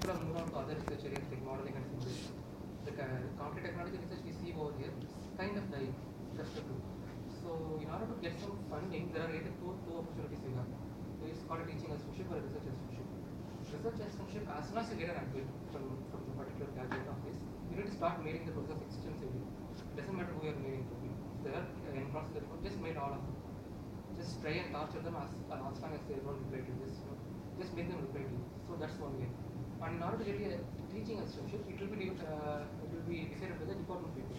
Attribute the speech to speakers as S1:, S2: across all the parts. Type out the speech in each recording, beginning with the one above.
S1: people are moving on to other research areas like modeling and simulation. The counter technology research we see over here is kind of dying, just the two. So in order to get some funding, there are really two opportunities we have. It's called a teaching assistantship or a research assistantship. Research assistantship, as soon as you get an admit from the particular graduate office, you need to start making the process extensively. It doesn't matter who you are making to be. There are in-process report, just made all of them. Just try and torture them as long as they don't reply to this. Just make them reply to you. So that's one way. And in order to get a teaching assistantship, it will be decided by the department people.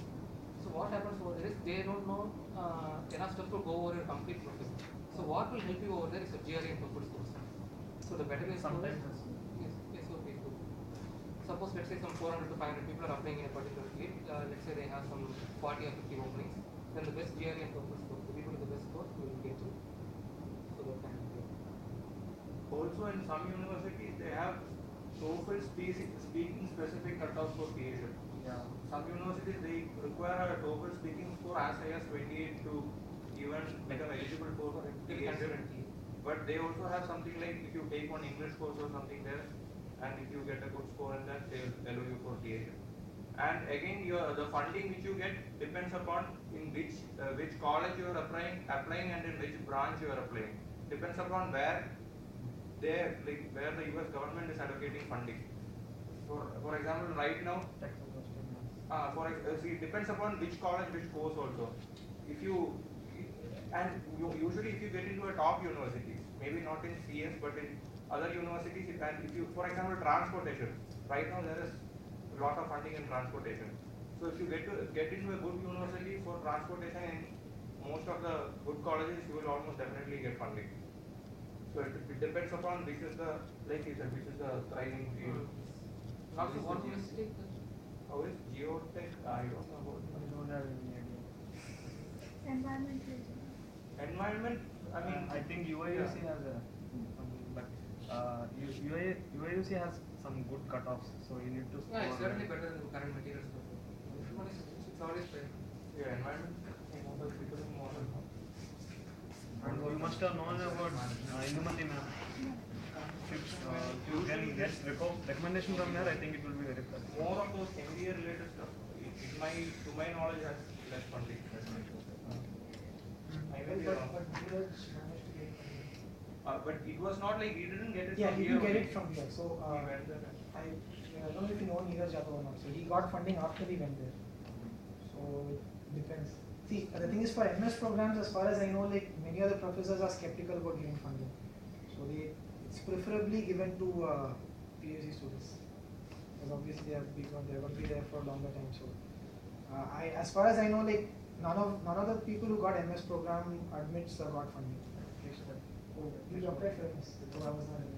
S1: So what happens over there is they don't know enough stuff to go over a complete process. So what will help you over there is a GRE and purpose course. So the better way is yes, okay, good. Suppose let's say some 400 to 500 people are applying in a particular field. Let's say they have some 40 or 50 openings. Then the best GRE and purpose course, the people with the best score will get through. So that kind of thing.
S2: Also in some universities they have TOEFL speaking specific cutoffs for PhD.
S3: Yeah.
S2: Some universities they require a TOEFL speaking score as high as 28 to even become eligible for PhD. But they also have something like if you take one English course or something there, and if you get a good score in that, they will allow you for PhD. And again, the funding which you get depends upon in which college you are applying, and in which branch you are applying. Depends upon where the US government is allocating funding. For example, right now, it depends upon which college, which course also. Usually if you get into a top universities, maybe not in CS but in other universities, and if you, for example, transportation, right now there is a lot of funding in transportation. So if you get into a good university for transportation in most of the good colleges, you will almost definitely get funding. So it depends upon which is the, like you said, which is the thriving field.
S1: How is one mistake?
S2: How is geotech? I don't know about it.
S3: I don't have any idea.
S2: Environment, I mean,
S3: I think UIUC has a something, but UIUC has some good cutoffs, so you need to.
S1: Yeah, it's certainly better than the current materials. It's always better.
S2: yeah, environment.
S3: And you must have known about Indumati ma'am. If you can get recommendation from her, I think it will be very plus.
S2: More of those MBA related stuff. To my knowledge, has less funding. But it was not like he didn't get it
S4: Yeah,
S2: from
S4: he
S2: here.
S4: didn't get it from here. So I don't know if you know Neeraj Yadav or not. So he got funding after he went there. So it depends. See, the thing is for MS programs, as far as I know, like many other professors are skeptical about giving funding. So it's preferably given to PhD students, because obviously they are going to be there for a longer time. So as far as I know, like none of the people who got MS program admits got funding. Oh, you applied for MS.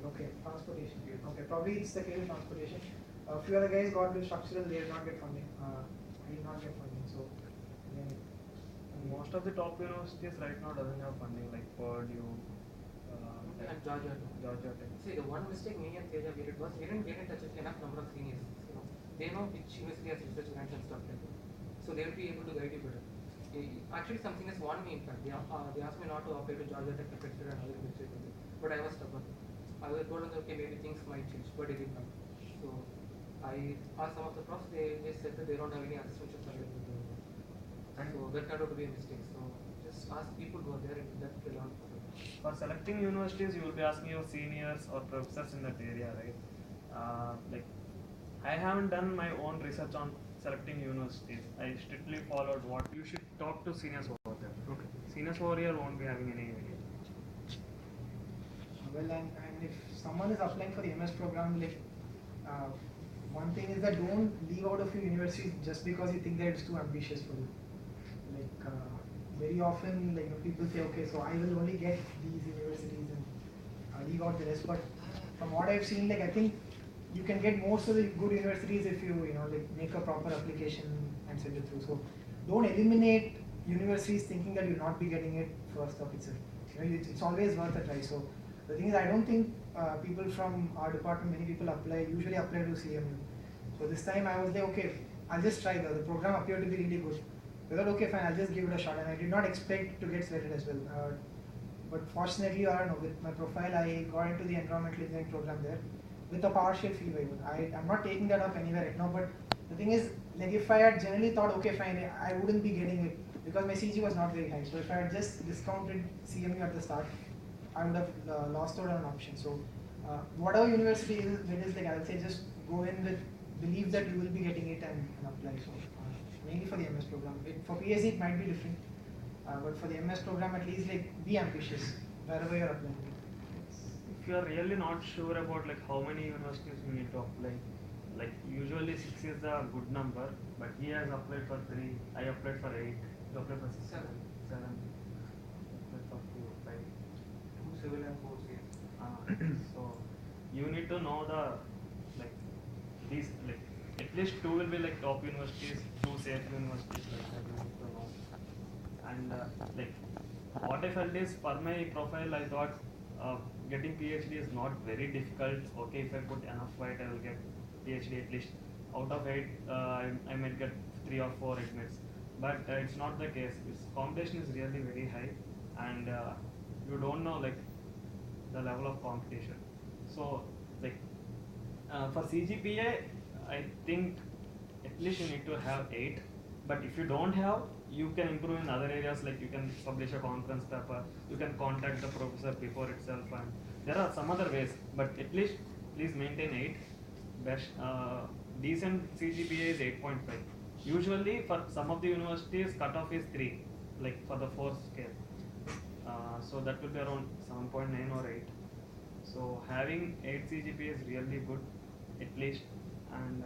S4: Okay, transportation. Okay, probably it's the case of transportation. A few other guys got the structural, they did not get funding. I did not get funding. So
S3: most of the top universities right now doesn't have funding, like Purdue
S1: And Georgia
S3: Tech.
S1: See, the one mistake me and Teja did was we didn't get in touch with enough number of seniors. They know which university has research grants and stuff like that. So they will be able to guide you better. Actually, something has won me in fact. They asked me not to apply to Georgia Tech, and other universities, but I was stubborn. I was told them, okay, maybe things might change, but it did not. So I asked some of the profs, they said that they don't have any assistantships available. So that turned out to be a mistake. So just ask people who are there in that realm.
S3: For selecting universities, you will be asking your seniors or professors in that area, right? Like, I haven't done my own research on selecting universities. I strictly followed what you should talk to seniors over there. Okay. Seniors over here won't be having any idea.
S4: well, and if someone is applying for the MS program, like one thing is that don't leave out a few universities just because you think that it's too ambitious for you. Like very often, like people say, okay, so I will only get these universities and leave out the rest. But from what I've seen, like I think you can get most of the good universities if you like make a proper application and send it through. So don't eliminate universities thinking that you'll not be getting it first up itself. It's always worth a try. So the thing is, I don't think people from our department, many people usually apply to CMU. So this time I was like, okay, I'll just try. The program appeared to be really good. I thought, okay, fine, I'll just give it a shot. And I did not expect to get selected as well. But fortunately, I don't know, with my profile, I got into the environmental engineering program there. with a partial fee waiver. I'm not taking that up anywhere right now, but the thing is, like if I had generally thought, okay, fine, I wouldn't be getting it because my CG was not very high. So if I had just discounted CMU at the start, I would have lost out on an option. So whatever university it is, like I would say, just go in with believe that you will be getting it and apply. So mainly for the MS program. For PhD it might be different, but for the MS program at least, like be ambitious wherever you're applying.
S3: If you are really not sure about like how many universities you need to apply, like usually 6 is a good number, but he has applied for 3, I applied for 8, you applied for 6, 7, 7, applied for 4, 5.
S2: 2 civil and 4 CS.
S3: So you need to know the like these like at least 2 will be like top universities, 2 safe universities like that you need to know. And like what I felt is for my profile I thought getting PhD is not very difficult. Okay, if I put enough weight I will get PhD at least out of 8 I might get 3 or 4 admits, but it's not the case. Its competition is really very high, and you don't know like the level of competition. So like for CGPA I think at least you need to have 8, but if you don't have, you can improve in other areas, like you can publish a conference paper, you can contact the professor before itself, and there are some other ways, but at least please maintain 8. Best decent CGPA is 8.5. Usually for some of the universities cutoff is 3, like for the 4th scale. So that will be around 7.9 or 8. So having 8 CGPA is really good, at least. And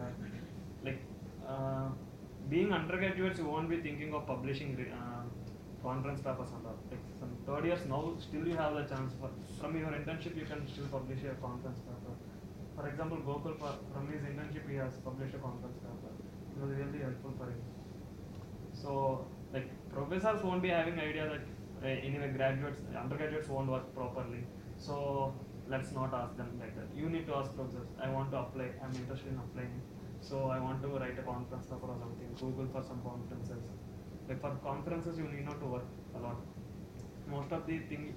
S3: being undergraduates, you won't be thinking of publishing conference papers and all. Like some 3rd years now, still you have the chance from your internship you can still publish a conference paper. For example, Gokul from his internship he has published a conference paper. It was really helpful for him. So like professors won't be having idea that anyway undergraduates won't work properly. So let's not ask them like that. You need to ask professors. I want to apply. I'm interested in applying. So I want to write a conference paper or something. Google for some conferences. Like for conferences, you need not to work a lot. Most of the thing,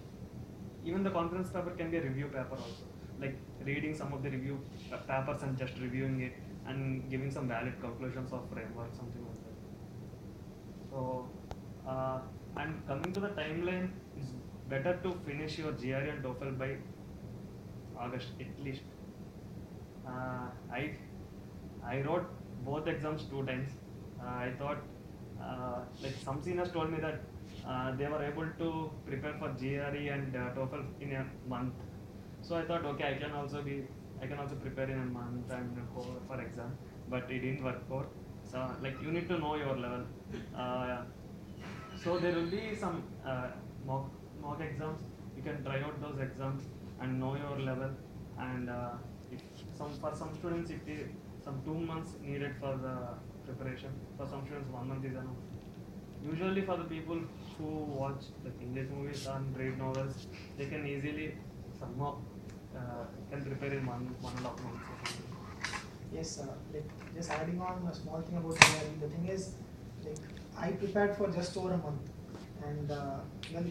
S3: even the conference paper can be a review paper also. Like reading some of the review papers and just reviewing it and giving some valid conclusions of framework, something like that. So, and coming to the timeline, it's better to finish your GRE and TOEFL by August at least. I wrote both exams 2 times. I thought like some seniors told me that they were able to prepare for GRE and TOEFL in a month. So I thought, okay, I can also prepare in a month and go for exam, but it didn't work out. So like you need to know your level. So there will be some mock exams. You can try out those exams and know your level. And for some students, some 2 months needed for the preparation. For some students, 1 month is enough. Usually for the people who watch like English movies and read novels, they can easily somehow can prepare in 1.5 months.
S4: Yes, like just adding on a small thing about GRE. The thing is, like I prepared for just over a month, and well,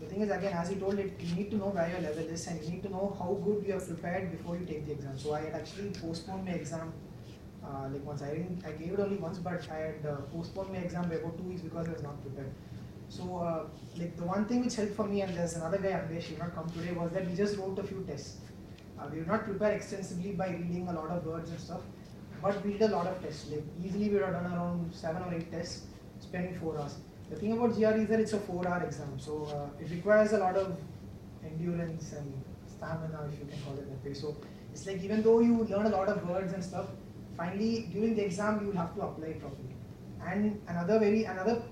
S4: the thing is again, as you told it, you need to know where your level is, and you need to know how good you have prepared before you take the exam. So I had actually postponed my exam. Like once I gave it only once, but I had postponed my exam by about 2 weeks because I was not prepared. So like the one thing which helped for me, and there's another guy, Anvesh, he did not come today, was that we just wrote a few tests. We did not prepare extensively by reading a lot of words and stuff, but we did a lot of tests. Like easily we would have done around 7 or 8 tests, spending 4 hours. The thing about GRE is that it's a 4-hour exam, so it requires a lot of endurance and stamina, if you can call it that way. So it's like even though you learn a lot of words and stuff, finally during the exam you will have to apply it properly. And another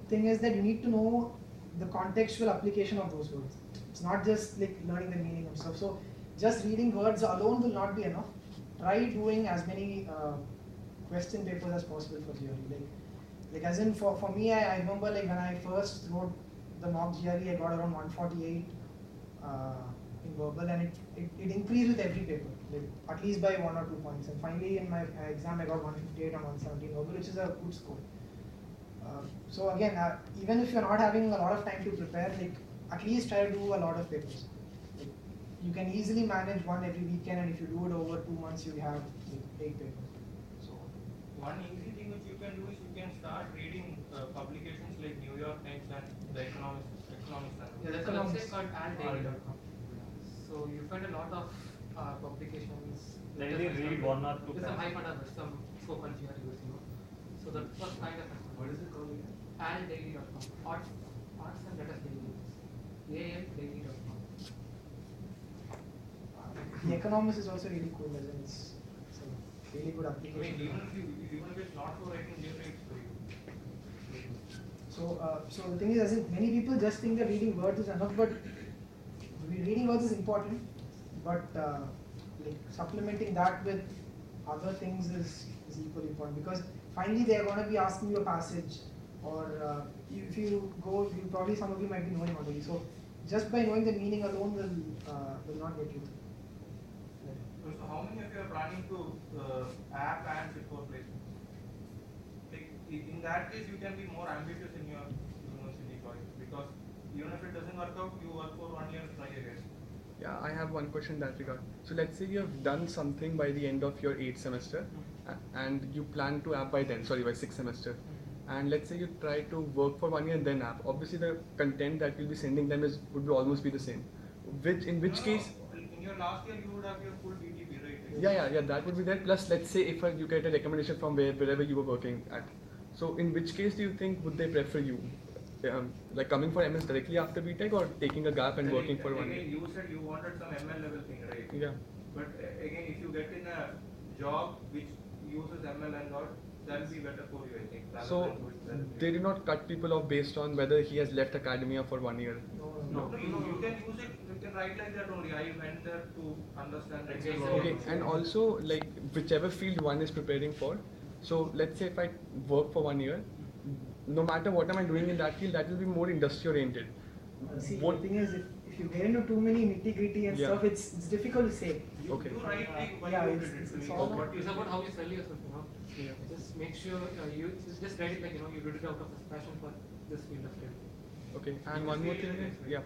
S4: thing is that you need to know the contextual application of those words. It's not just like learning the meaning and stuff. So just reading words alone will not be enough. Try doing as many question papers as possible for GRE. Like as in for me, I remember like when I first wrote the mock GRE, I got around 148 in verbal, and it increased with every paper, like at least by 1 or 2 points. And finally in my exam, I got 158 and 117 verbal, which is a good score. So again, even if you're not having a lot of time to prepare, like at least try to do a lot of papers. Like, you can easily manage one every weekend, and if you do it over 2 months, you have like 8 papers. So
S2: one easy thing which you can do is you can start reading publications like New York Times and the Economist.
S1: Yeah, there's a website called aldaily.com. So you find a lot of publications.
S3: Daily read 1 or 2
S1: With some
S3: pages.
S1: high numbers, some scope on GRUs, you know. So that was kind of
S2: What is it called again?
S1: aldaily.com. Arts and letters daily. aldaily.com.
S4: The Economist is also really cool, as in it's a really good
S2: I
S4: application.
S2: mean, even if it's not for writing, generally it's for you.
S4: So the thing is, as in many people just think that reading words is enough, but reading words is important, but like supplementing that with other things is equally important, because finally they are going to be asking you a passage, or if you go, probably some of you might be knowing already. So just by knowing the meaning alone will not get you.
S2: So how many of you are planning to app and sit for placements? Like in that case, you can be more ambitious in your university choice, because even if it doesn't work out, you work for 1 year, try again.
S5: Yeah, I have one question in that regard. So let's say you have done something by the end of your 8th semester, and you plan to app by then, sorry, by 6th semester. And let's say you try to work for 1 year and then app. Obviously, the content that you'll be sending them would be almost be the same. In which case?
S2: In your last year, you would have your full BTP, right?
S5: Yeah, that would be there. Plus, let's say if you get a recommendation from wherever you were working at. So, in which case do you think would they prefer you? Like coming for MS directly after BTech, or taking a gap and working for 1 year?
S2: Again, you said you wanted some ML level thing, right?
S5: Yeah.
S2: But again, if you get in a job which uses ML and all, that will be better for you, I think.
S5: So, they do not cut people off based on whether he has left academia for 1 year.
S2: No, you can use it, you can write like that only. I went there to understand.
S5: Okay, and also like whichever field one is preparing for. So let's say if I work for 1 year, no matter what am I doing in that field, that will be more industry oriented.
S4: See,
S5: What-
S4: the thing is, if you get into too many nitty gritty and
S5: Yeah.
S4: stuff, it's difficult to say.
S5: Okay.
S2: You write like why
S4: Yeah,
S2: you
S4: it's-
S2: did it.
S4: it's
S2: So
S4: all-
S2: what you
S1: It's about how you sell yourself, you know.
S5: Yeah.
S1: Just make sure you just write it like, you know, you did it out of this passion for this field of study.
S5: Okay, and one more thing is, yeah,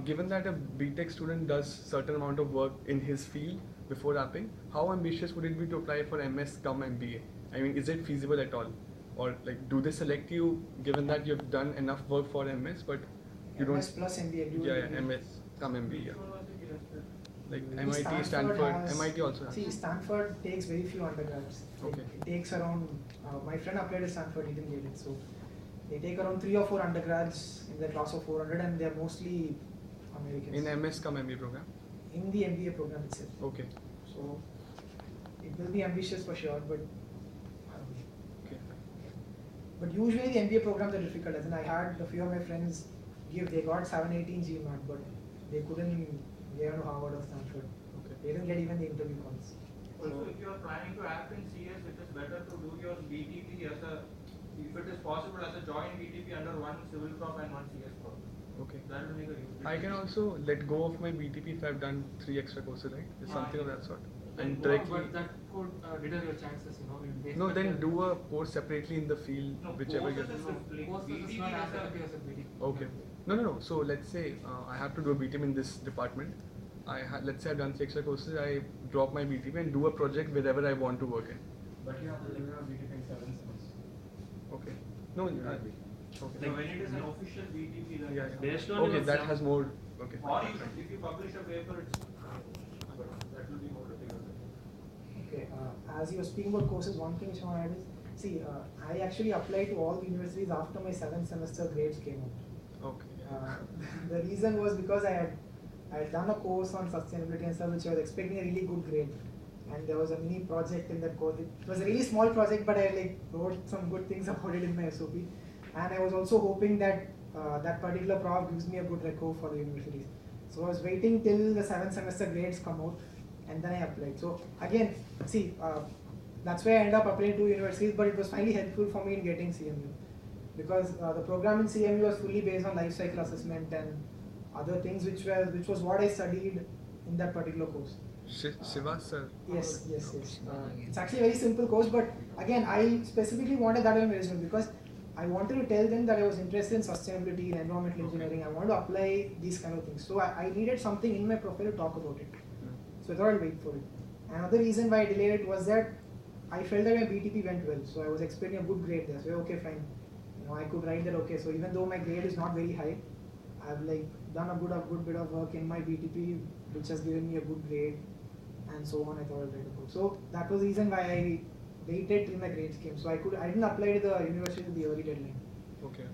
S5: given that a BTech student does certain amount of work in his field before applying, how ambitious would it be to apply for MS cum MBA? I mean, is it feasible at all? Or like, do they select you given that you've done enough work for MS, but you
S4: MS
S5: don't?
S4: plus MBA. dual
S5: Yeah,
S4: degree.
S5: MS cum MBA. Yeah. Like
S4: Maybe
S5: MIT, Stanford,
S4: has-
S5: MIT also has.
S4: See, Stanford takes very few undergrads.
S5: Okay.
S4: It takes around, my friend applied at Stanford, he didn't get it. So they take around 3 or 4 undergrads in the class of 400, and they're mostly Americans.
S5: In MS cum MBA program.
S4: In the MBA program itself.
S5: Okay.
S4: So it will be ambitious for sure, but I don't know.
S5: Okay.
S4: But usually the MBA programs are difficult. As in, I had a few of my friends they got 718 GMAT, but they couldn't get into Harvard or Stanford.
S5: Okay.
S4: They didn't get even the interview calls.
S2: Also, if you are planning to act in CS, it is better to do your BTP as a, if it is possible, as a joint BTP under one civil prop and one CS prop.
S5: Okay.
S2: That will make a huge
S5: I can
S2: difference.
S5: also let go of my BTP if I've done 3 extra courses, right? It's something of that sort. And
S1: No,
S5: directly.
S1: but that could deter your chances, you know. based
S5: No,
S1: on
S5: then
S1: your-
S5: do a course separately in the field,
S2: No,
S5: whichever you.
S2: courses is like
S1: Courses is
S2: BTP
S1: not as
S2: is a-
S1: effective as a BTP.
S5: Okay. No. So let's say I have to do a BTP in this department. Let's say I've done 3 extra courses. I drop my BTP and do a project wherever I want to work in.
S6: But you have to deliver on BTP in 7 semesters.
S5: Okay. No. Okay.
S2: So when it is an official BTP, then
S5: Yeah.
S3: Based on
S5: Okay,
S3: your
S5: that
S3: sem-
S5: has more. Okay.
S2: or if you publish a paper, it's but that will be more difficult.
S4: Okay, as you were speaking about courses, one thing which I want to add is, see, I actually applied to all the universities after my 7th semester grades came out.
S5: Okay.
S4: The reason was because I had done a course on sustainability and stuff, which I was expecting a really good grade, and there was a mini project in that course. It was a really small project, but I like wrote some good things about it in my SOP, and I was also hoping that that particular prof gives me a good reco for the universities. So I was waiting till the 7th semester grades come out, and then I applied. So again, see, that's why I ended up applying to universities, but it was finally helpful for me in getting CMU, because the program in CMU was fully based on life cycle assessment and other things, which was what I studied in that particular course.
S5: Shiva sir.
S4: Yes. It's actually a very simple course, but again, I specifically wanted that in my resume because I wanted to tell them that I was interested in sustainability and environmental engineering. I wanted to apply these kind of things. So I needed something in my profile to talk about it. So I thought I'll wait for it. Another reason why I delayed it was that I felt that my BTP went well. So I was expecting a good grade there. So okay, fine. I could write that, okay, so even though my grade is not very high, I've like done a good bit of work in my BTP, which has given me a good grade, and so on. I thought I'd write about. So that was the reason why I waited till my grades came. So I didn't apply to the university with the early deadline.
S5: Okay.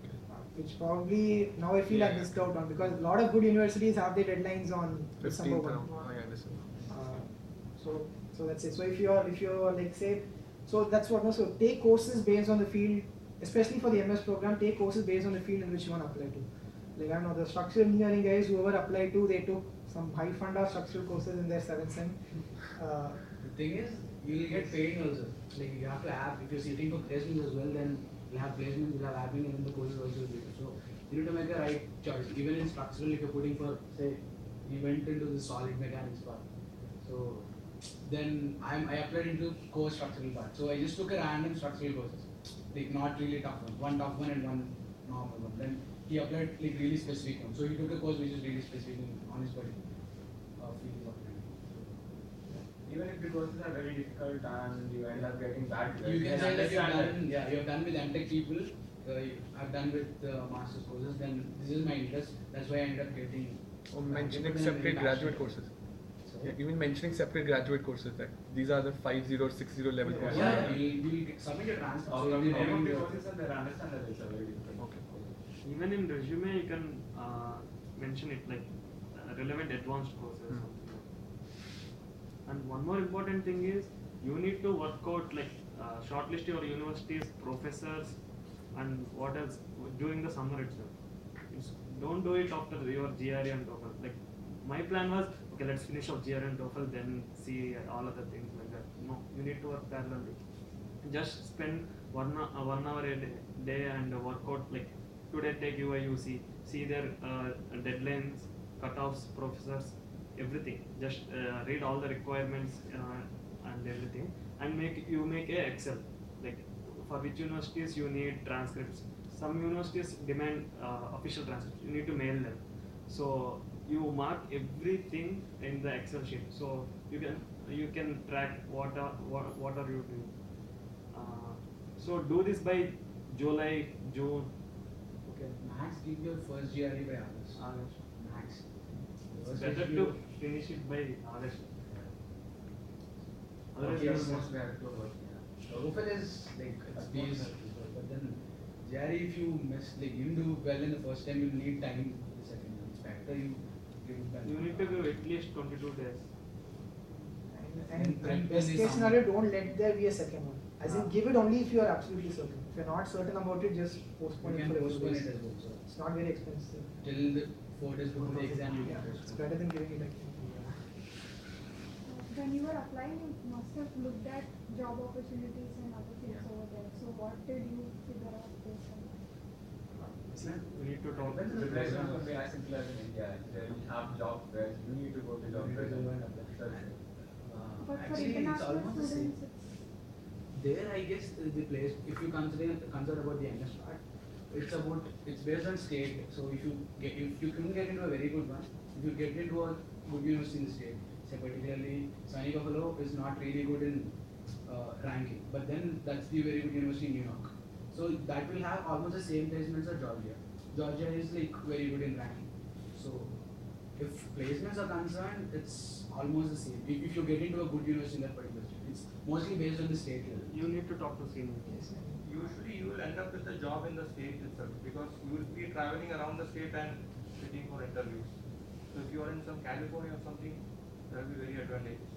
S4: Which probably now I feel I missed out on, because a lot of good universities have their deadlines on December 1.
S5: Oh yeah, December.
S4: So that's it. So if you're like say, so that's what. No, so take courses based on the field. Especially for the MS program, take courses based on the field in which you want to apply to. Like I don't know, the structural engineering guys, whoever applied to, they took some high funda structural courses in their 7th sem.
S7: The thing is, you will get paid also. Like you have to have, if you're sitting for placements as well, then you'll have placements, you'll have admin, and then the courses also will be there. So you need to make a right choice. Even in structural, if you're putting for, say, you went into the solid mechanics part. So then I applied into core structural part. So I just took a random structural courses. Like not really tough one, one tough one and one normal one. Then he applied like really specific one. So he took a course which is really specific on his particular field of applying.
S6: Even if the courses are very difficult and you end up getting bad grades,
S7: You can say that you have done with MTech people, I've done with master's courses, then this is my interest, that's why I ended up getting.
S5: Mentioning separate graduate courses. Yeah, even mentioning separate graduate courses, that these are the 50 or 60 level courses.
S7: Yeah, you'll submit your transcript.
S6: all
S7: So
S6: of
S7: you'll
S6: the
S7: be able to-
S6: courses and they understand that it's a very difficult.
S5: Okay.
S3: Even in resume, you can mention it like relevant advanced courses. Or something like that. And one more important thing is you need to work out like shortlist your universities, professors, and what else during the summer itself. Don't do it after your GRE and TOEFL. Like my plan was, okay, let's finish off GRE and TOEFL, then see all other things like that. No, you need to work parallelly. Just spend 1 hour a day and work out, like today take UIUC, see their deadlines, cutoffs, professors, everything. Just read all the requirements and everything, and make a Excel. Like for which universities you need transcripts. Some universities demand official transcripts. You need to mail them. So you mark everything in the Excel sheet. So you can track what are you doing. So do this by July, June. Okay.
S7: Max give your first GRE by August.
S3: August.
S7: Max.
S3: It's better to finish it by August. Otherwise,
S6: Okay,
S3: it's
S6: most have to work.
S7: TOEFL is like it's based, but then GRE if you miss, like you do well in the first time, you need time in the second time. It's better you give it back.
S3: you need to give at least 22 days.
S4: And best case scenario, don't let there be a second one. As in, give it only if you are absolutely certain. If you're not certain about it, just postpone
S7: You
S4: it
S7: can
S4: for a few
S7: postpone
S4: days.
S7: it as well. So
S4: It's not very expensive.
S7: till the 4 days before the exam, you
S4: Yeah,
S7: can
S4: it's
S7: postpone.
S4: better than giving it like.
S8: When you were applying, you must have looked at job opportunities and other things over there. So what did you figure out based on that?
S3: We need to talk.
S6: The placement would be as simple as in India. They have jobs where you need to go to job fair. So,
S8: But for
S7: Actually, it's
S8: international
S7: almost the same.
S8: students,
S7: There, I guess the place, if you consider about the MS part, it's based on state. So if you couldn't get into a very good one, if you get into a good university in the state, say particularly Sunny Buffalo is not really good in ranking, but then that's the very good university in New York. So that will have almost the same placements as Georgia. Georgia is like very good in ranking. So if placements are concerned, it's almost the same. If you get into a good university in that particular state, it's mostly based on the state level.
S3: You need to talk to seniors.
S2: Usually you will end up with a job in the state itself because you will be traveling around the state and sitting for interviews. So if you are in some California or something, that will be very advantageous.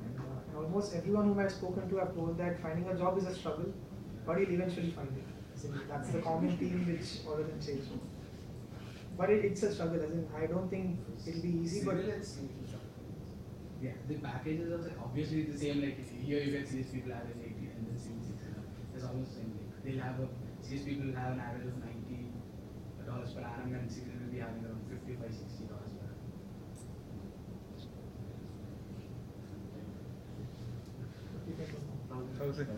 S4: And almost everyone whom I've spoken to have told that finding a job is a struggle, but you'll eventually find it. So that's the common theme which all of them say. So. But it's a struggle, as in I don't think it'll be easy, but
S7: Yeah, the packages are like obviously the same. Like here you get CS people average 80 and then civil 6. It's almost the same. Like they'll have CS people will have an average of $90 per annum and civil will be having around $55-60 per annum.
S5: Thousand.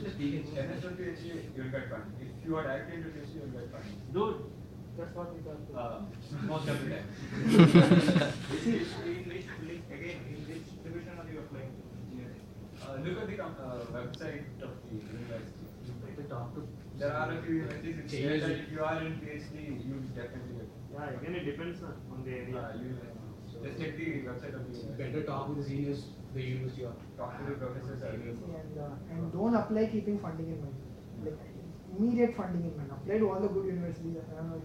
S6: honestly speaking, MS or PhD, you'll get funding. If you are directly into PhD, you'll get funding.
S3: Dude,
S1: That's what we got.
S6: Most of the time.
S2: Again, in which division are you applying to?
S6: Look at the website of the university.
S7: To talk to
S6: There are a few universities which say that if you are in PhD, you definitely get.
S3: yeah, again it depends on the area.
S6: You just check the website of the university.
S7: better talk with the seniors, the university or
S6: Talk to the professors.
S4: And don't apply keeping funding in mind. Like immediate funding in mind. Apply to all the good universities. I don't know if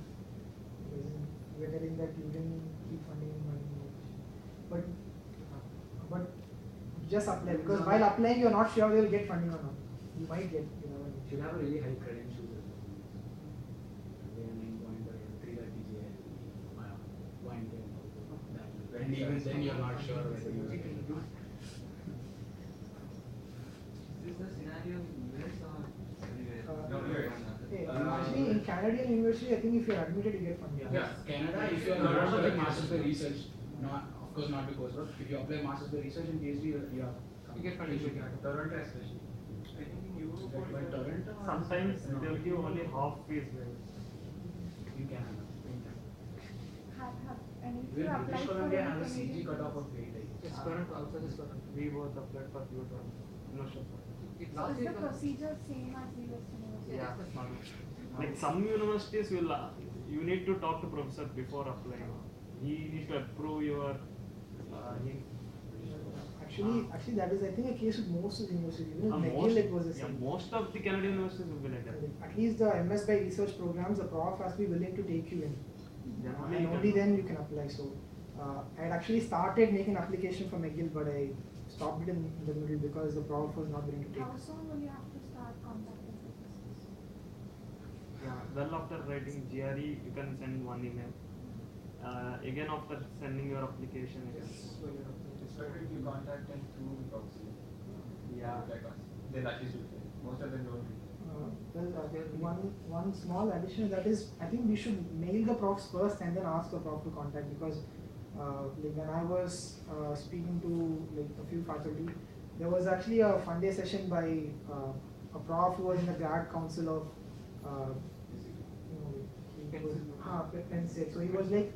S4: we're telling that you didn't keep funding in mind. But just apply, because while applying you're not sure you'll get funding or not. You might get, you know.
S7: should have a really high credentials as well. They are 9 point or 3 like PGI, 110. And even then you're not sure whether you will get it.
S1: Is this the scenario in US or everywhere?
S6: No,
S4: Actually, in Canadian university, I think if you're admitted, you get funding.
S7: Yeah. Canada, if you are not applying masters by research, not of course not because of if you apply masters by research and PhD,
S1: You get funding.
S6: Toronto especially.
S2: I think in Europe
S7: But Toronto
S3: Sometimes they'll give only half fees.
S7: in Canada.
S8: And if you
S7: Even
S8: apply
S7: British
S8: for
S7: Columbia
S8: any
S7: has a CG
S8: Canadian
S7: cutoff of
S8: course,
S7: 8. I guess.
S1: It's current also this current.
S3: We both applied for Pluto. No sure.
S1: It
S8: so
S1: last
S8: is
S1: year
S8: the procedure same as US university?
S3: Yeah.
S1: that's the smart.
S3: Like some universities will, you need to talk to professor before applying. He needs to approve your.
S4: Actually, that is I think a case with most of the universities. Even in
S3: most,
S4: McGill, it was the same.
S3: most of the Canadian universities will be like that.
S4: At least the MS by research programs, the prof has to be willing to take you in.
S3: Generally,
S4: And
S3: you
S4: only
S3: can-
S4: then you can apply. So I had actually started making application for McGill, but I stopped it in the middle because the prof was not willing to take
S8: How
S4: it.
S8: soon will you have to start contacting professors?
S3: Yeah, well after writing GRE, you can send one email. Again after sending your application, you can
S6: It's better if you contact them through the proxy.
S3: Yeah.
S6: Like us. They'll at least reply. Most of them don't reply.
S4: One small addition that is, I think we should mail the profs first and then ask the prof to contact, because like when I was speaking to like a few faculty, there was actually a fun day session by a prof who was in the grad council of Penn State. So he was like,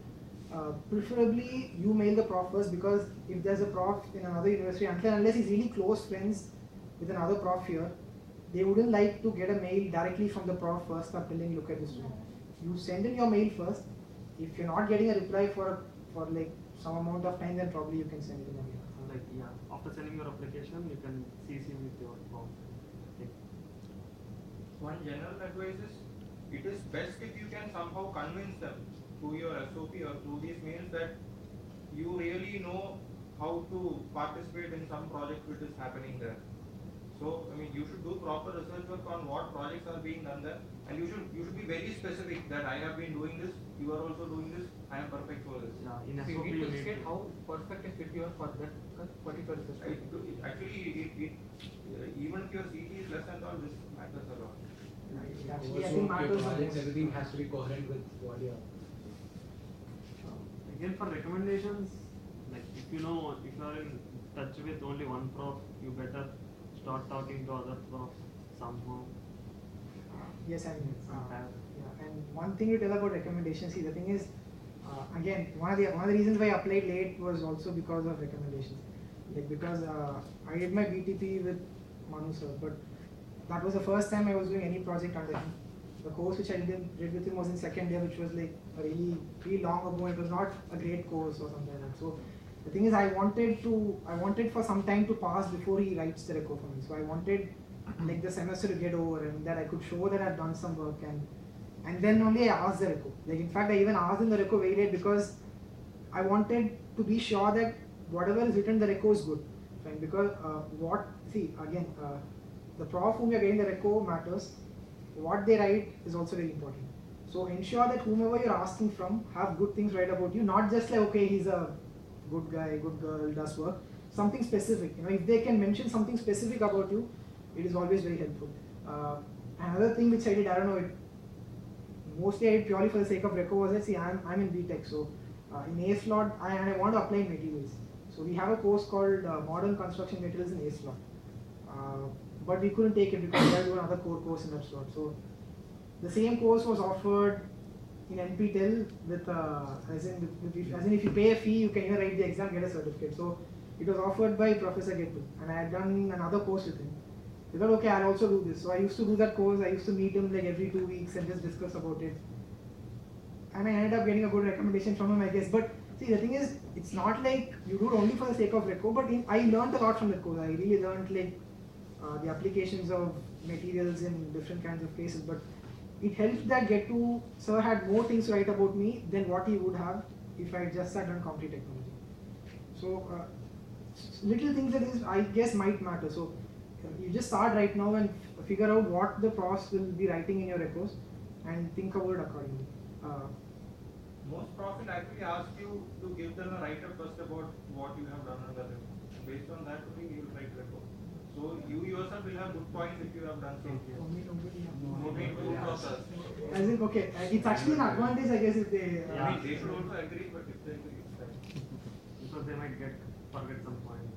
S4: preferably you mail the prof first, because if there's a prof in another university, unless he's really close friends with another prof here, they wouldn't like to get a mail directly from the prof first, start telling, look at this student. You send in your mail first. If you're not getting a reply for like some amount of time, then probably you can send it in again.
S3: like after sending your application, you can CC with your form.
S2: One general advice is, it is best if you can somehow convince them through your SOP or through these mails that you really know how to participate in some project which is happening there. So, I mean, you should do proper research work on what projects are being done there, and you should be very specific that I have been doing this, you are also doing this, I am perfect for this.
S3: Yeah, in
S1: So
S3: SOP
S1: you
S3: you
S1: need to
S3: need
S1: state how perfect a fit you are for that particular research.
S2: Actually, even if your CT is less and all, this matters a lot.
S4: Actually, I
S7: Also,
S4: think
S7: your
S4: matters the
S7: projects,
S4: most.
S7: everything has to be coherent with what you are.
S3: Again for recommendations, like if you are in touch with only one prof, you better start talking to other profs somehow.
S4: Yes, and
S3: Sometime.
S4: yeah, and one thing to tell about recommendations. See, the thing is, again, one of the reasons why I applied late was also because of recommendations. Like because I did my BTP with Manu sir, but that was the first time I was doing any project under him. The course which I did with him was in second year, which was like a really long ago. It was not a great course or something like that. So the thing is, I wanted for some time to pass before he writes the reco for me. So I wanted like the semester to get over and that I could show that I've done some work, and then only I asked the reco. Like in fact, I even asked in the reco very late because I wanted to be sure that whatever is written in the reco is good. Fine, because the prof whom you are getting the reco matters. What they write is also very important. So ensure that whomever you're asking from have good things write about you, not just like, okay, he's a good guy, good girl, does work. Something specific. If they can mention something specific about you, it is always very helpful. Another thing which I did, I don't know, mostly I did purely for the sake of reco was that, see, I'm in BTech, so in A slot, I want to apply in materials. So we have a course called Modern Construction Materials in A slot. but we couldn't take it because we had to do another core course in that slot. So the same course was offered in NPTEL with, as in if you pay a fee, you can even write the exam, get a certificate. So it was offered by Professor Gettu, and I had done another course with him. I thought, okay, I'll also do this. So I used to do that course. I used to meet him like every 2 weeks and just discuss about it. And I ended up getting a good recommendation from him, I guess. But see, the thing is, it's not like you do it only for the sake of reco, but I learned a lot from that course. I really learned like the applications of materials in different kinds of cases. But it helped that Gettu sir had more things to write about me than what he would have if I just had done concrete technology. So little things that is, I guess, might matter. So you just start right now and figure out what the profs will be writing in your recos and think about it accordingly.
S2: Most prof will actually ask you to give them a write-up first about what you have done on the repo. Based on that only you will write repo. So you yourself will have good points if you have done something. Nobody to process.
S4: As in, okay, it's actually an advantage, I guess, if they.
S2: I mean, they should also agree, but if they agree, it's fine.
S3: Because they might forget some points.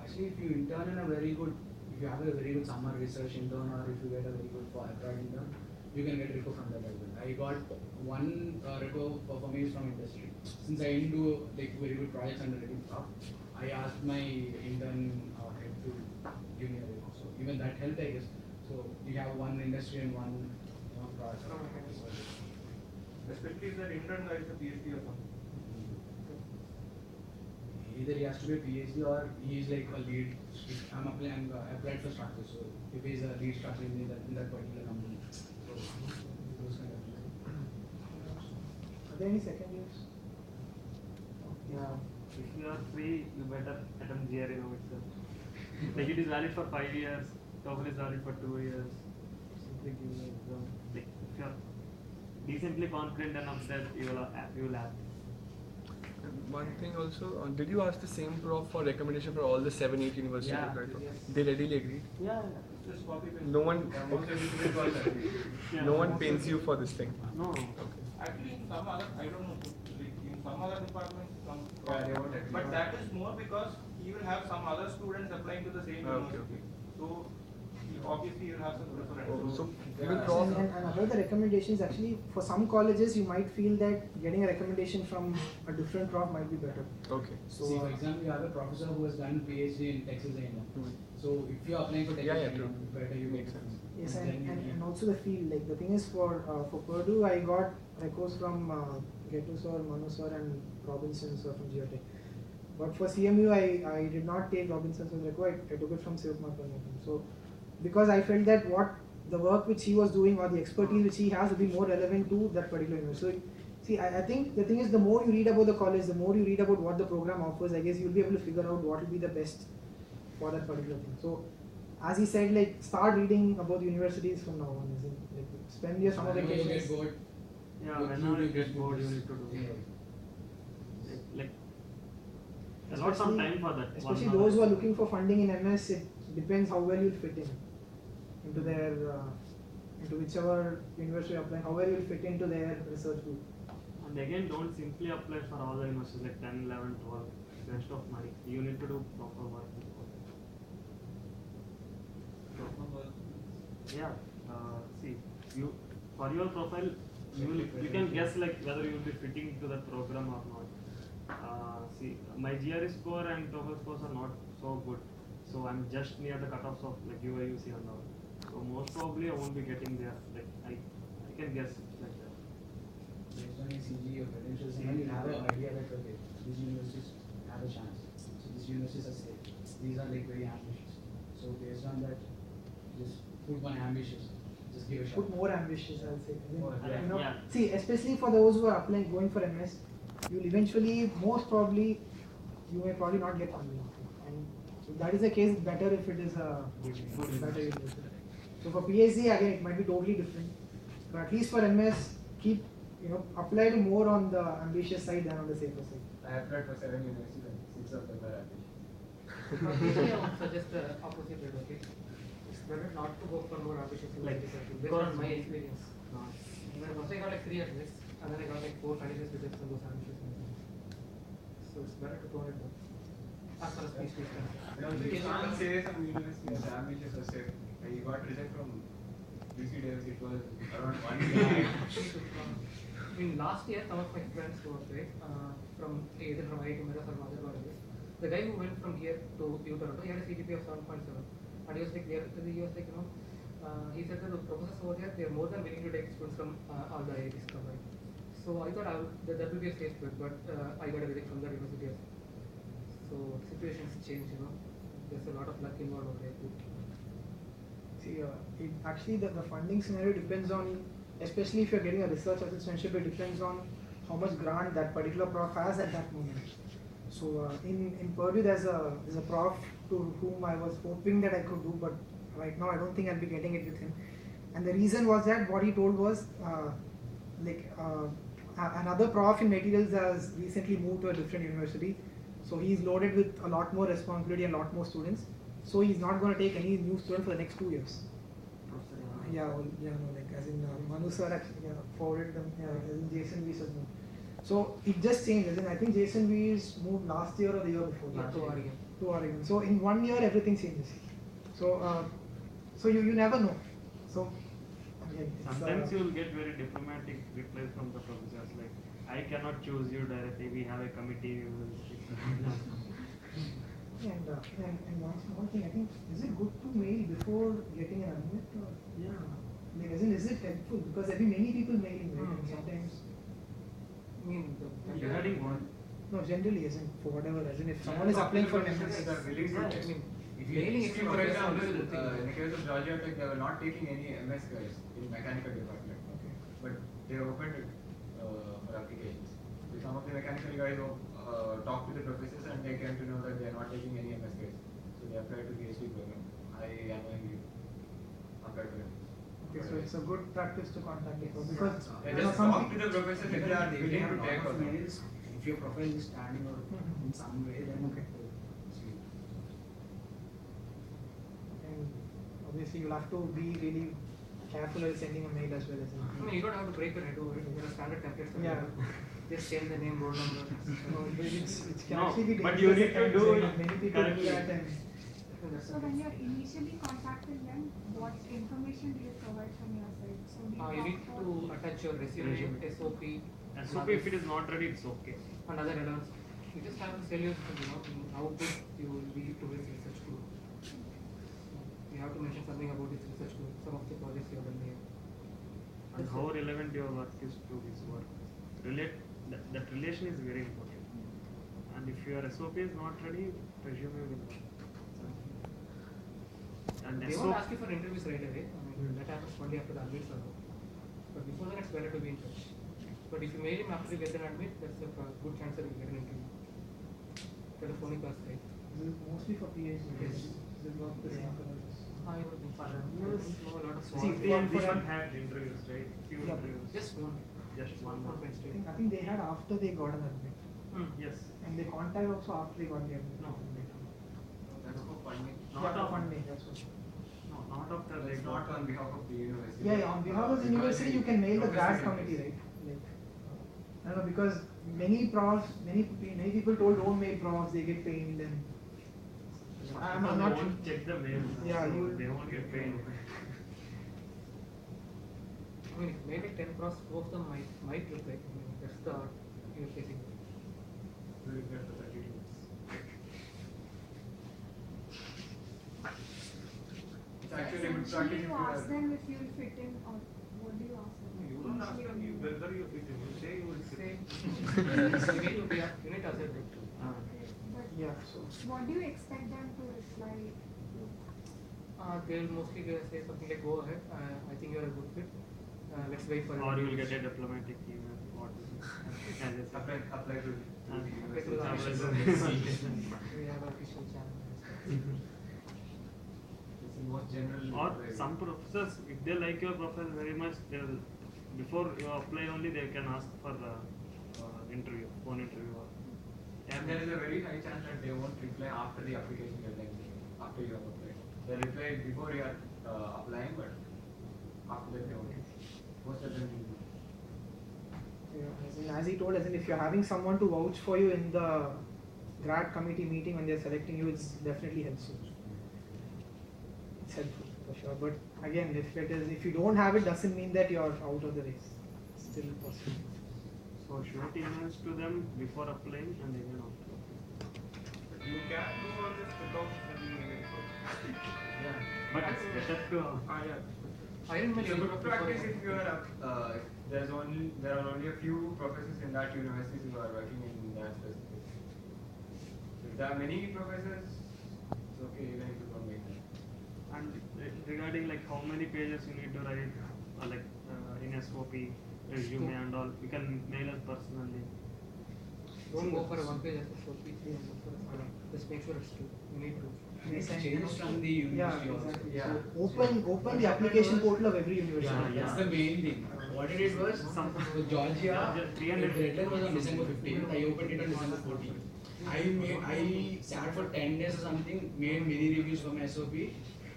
S7: Actually, if you intern in a very good, if you have a very good summer research intern, or if you get a very good applied intern, you can get repo from that as well. I got one repo for me is from industry. Since I didn't do like very good projects under writing stuff, I asked my intern head to give me a repo. So even that helped, I guess. So you have one industry and one product.
S2: Especially if that intern guy is a PhD or something.
S7: Either he has to be a PhD or he is like a lead. I'm applied for structure, so if he is a lead structure in that particular company. So those kind of things.
S4: Are there any second years?
S3: Yeah. If you are free, you better attempt GRE now itself. Like it is valid for 5 years, TOEFL is valid for 2 years. Simply give the exam. Like if you are decently confident enough that you will have.
S5: And one thing also, did you ask the same prof for recommendation for all the 7-8 universities?
S3: Yeah.
S5: Right? They readily agreed.
S3: Yeah.
S2: Just copy paste.
S5: No one,
S2: Almost everything was agree.
S3: Yeah.
S5: no one pays you for this thing.
S3: No.
S5: Okay.
S2: Actually, in some other, I don't know, like in some other departments, some
S6: Yeah, they won't agree.
S2: but that is more because he will have some other students applying to the same
S5: Okay,
S2: university. So obviously you'll have some preference.
S5: Oh, so
S6: Yeah.
S5: even
S4: And,
S5: prof.
S4: and about the recommendations, actually, for some colleges, you might feel that getting a recommendation from a different prof might be better.
S5: Okay.
S4: So,
S7: See, for example, you have a professor who has done PhD in Texas A&M.
S5: Hmm.
S7: So if you are applying for Texas
S5: Yeah, yeah,
S7: A&M,
S5: true.
S7: better you
S5: Makes
S7: get
S5: sense.
S4: yes,
S7: then you
S4: and
S7: can-
S4: also the field. Like the thing is, for Purdue, I got recos from Gettu sir, Manu sir, and Robinson sir from Geotech. But for CMU, I did not take Robinson's reco. I took it from Sivakumar Palaniappan. So because I felt that the work which he was doing or the expertise which he has will be more relevant to that particular university. So, see, I think the thing is, the more you read about the college, the more you read about what the program offers, I guess you'll be able to figure out what will be the best for that particular thing. So, as he said, like start reading about the universities from now on. Isn't it? Like spend your summer
S7: Whenever you
S4: vacations.
S7: get bored,
S3: Yeah,
S7: you
S3: whenever you
S7: will
S3: get bored, you need to do
S7: Yeah.
S3: it. Like, allot some time for that.
S4: Especially
S3: 1 hour.
S4: those who are looking for funding in MS, it depends how well you'll fit in into their into whichever university you're applying, how well you'll fit into their research group.
S3: And again, don't simply apply for all the universities like 10, 11, 12. Waste of money. You need to do proper work. Yeah. See, you for your profile, you can guess like whether you will be fitting to that program or not. See, my GRE score and TOEFL scores are not so good, so I'm just near the cutoffs of like UIUC and all. So most probably I won't be getting there. Like I can guess like that.
S7: based on your CG, your credentials, and you'll have an idea that okay, these universities have a chance. So these universities are safe. These are like very ambitious. So based on that, just put one ambitious. Just give a shot.
S4: Put more ambitious, I'll say.
S3: Yeah.
S4: You know,
S3: Yeah.
S4: see, especially for those who are applying, going for MS, you'll eventually, most probably, you may probably not get funding. And so that is the case. Better if it is a better university. So for PhD, again, it might be totally different. But at least for MS, keep apply to more on the ambitious side than on the safer side.
S6: I applied for 7 universities and 6 of them were ambitious.
S1: Usually I would suggest the opposite way, okay? It's better not to go for more ambitious
S3: Like,
S1: universities, based on my experience. First I got like 3 at least, and then I got like 4 continuous visits on those ambitious universities. So it's better to go ahead. as far as PhD is concerned.
S6: You can't say some university is ambitious or safe. You got rejected from UC Davis, it was around 1 year.
S1: In last year, some of my friends who were there, from either from IIT Madras or other colleges, the guy who went from here to Toronto, he had a CGPA of 7.7, and he was like, he said that the professors over there, they are more than willing to take students from all the IITs combined. So I thought that will be a safe bet, but I got a reject from the university as well. So situations change, There's a lot of luck involved over there too.
S4: See, actually the funding scenario depends on, especially if you're getting a research assistantship, it depends on how much grant that particular prof has at that moment. So in Purdue, there's a prof to whom I was hoping that I could do, but right now I don't think I'll be getting it with him. And the reason was that what he told was another prof in materials has recently moved to a different university, so he's loaded with a lot more responsibility and a lot more students. So he's not going to take any new student for the next 2 years. As in Manu sir actually forwarded them. As in Jason Weiss has moved. So it just changed. As in I think Jason Weiss moved last year or the year before.
S1: To Oregon.
S4: To Oregon. So in 1 year everything changes. So you never know. So again,
S3: sometimes you will get very diplomatic replies from the professors like, I cannot choose you directly. We have a committee. We will
S4: And one small thing, I think, is it good to mail before getting an admit? Or, as in, is it helpful? Because there will be many people mailing, right? And sometimes.
S1: I mean,
S3: regarding one.
S4: No, generally, as in, for whatever, as in, if someone is applying for an MS.
S1: Mailing
S6: if you, for example, in the case of Georgia Tech, they were not taking any MS guys in mechanical department.
S4: Okay.
S6: But they opened it for applications. So some of the mechanical guys talked to the professors and they came to know that they are not taking any MS guys. So they applied to PhD program. I unknowingly applied for it.
S4: Okay, so it's a good practice to contact people because
S6: just talk to the professors if they are willing to take or not.
S7: If your profile is standing or in some way, then
S4: okay. And obviously you'll have to be really careful while sending a mail as well as.
S1: I mean, you don't have to break your head over it. There are standard templates.
S4: Yeah.
S1: Just change the name, roll number.
S4: It can
S3: No,
S4: actually be
S3: but you need to do it
S4: many people do
S3: correctly.
S4: that and.
S8: So when you're initially contacting them, what information do you provide from your side? So do
S1: You need to attach your resume, SOP,
S3: SOP, if it is not ready, it's okay.
S1: and other elements. You just have to tell you, how good you will be to this research group. You have to mention something about this research group, some of the projects you have done here.
S3: And how relevant your work is to his work. That relation is very important. And if your SOP is not ready, resume will not. And
S1: They won't ask you for interviews right away. I mean, that happens only after the admits are out. But before that, it's better to be in touch. But if you mail him after you get an admit, that's a good chance that you get an interview. Telephonic or Skype.
S4: Mostly for PhD.
S1: Yes.
S4: Is it not the same for others?
S1: I would think I know a lot of
S4: See,
S3: they
S4: for
S3: didn't
S4: an-
S3: have interviews, right? Few
S4: Yeah.
S3: interviews.
S1: Just one.
S3: Just one.
S4: I think they had after they got an admit.
S3: Yes.
S4: And they contacted also after they got the admit.
S3: No.
S6: That's for funding.
S3: Not
S4: Yeah,
S3: of
S4: funding, that's what.
S3: No, not after they
S6: It's
S3: got.
S6: not on behalf of the university.
S4: Yeah, on behalf of the university, you can mail the grant committee, right? Like, I don't know, because many profs, many people told don't mail profs, they get paid and. I'm
S3: Because
S4: not
S3: they won't check the mail.
S4: Yeah,
S3: so
S4: you-
S3: they won't get paid.
S1: I mean, maybe 10 cross, 2 of them might reply. I mean, that's the you're facing.
S3: So you get the 30 days.
S6: It's actually a good
S8: essentially
S6: practice if
S8: you
S6: you
S8: ask
S6: are.
S8: them if you will fit in or what do you ask them?
S2: You don't ask them whether you fit in. You say you will fit
S1: Say,
S2: in.
S1: you need to be a unit as a group.
S8: Okay, but
S4: Yeah, so.
S8: what do you expect them to reply?
S1: They'll mostly say something like, go ahead, I think you're a good fit. Let's wait for
S3: Or
S1: it.
S3: you will get a diplomatic email. What is it? And it's
S6: Apply to the
S1: Apply to the
S6: university.
S1: We have an official channel.
S6: It's the most general.
S3: Or some professors, if they like your profile very much, they'll before you apply only they can ask for interview, phone interview.
S6: And there is a very high chance that they won't reply after the application deadline, after you have applied. They reply before you are applying, but after that they won't. Most of them will.
S4: Yeah, as he told, as in if you're having someone to vouch for you in the grad committee meeting when they're selecting you, it's definitely helps you. It's helpful for sure. But again, if you don't have it, doesn't mean that you're out of the race. It's still possible.
S3: So shoot emails to them before applying and even after applying.
S2: You can do all this without sending email first.
S3: Yeah, but it's better to.
S1: Iron Man
S6: Yeah,
S1: should
S6: but
S1: be
S6: practice if you are there are only a few professors in that university who are working in that specific. If there are many professors, it's okay even if you don't make them.
S3: And regarding like how many pages you need to write, in SOP, resume and all, you can mail us personally.
S1: Don't go for a one page SOP. Just make sure it's true. You need to.
S7: It's changed from the
S4: Yeah,
S7: university also.
S4: exactly.
S6: Yeah.
S4: So open the application portal of every university.
S3: Yeah.
S7: That's the main thing. What I did was, for Georgia, the
S3: 300
S7: deadline was on December 15th. I opened it on December 14th. I sat for 10 days or something, made many reviews for my SOP,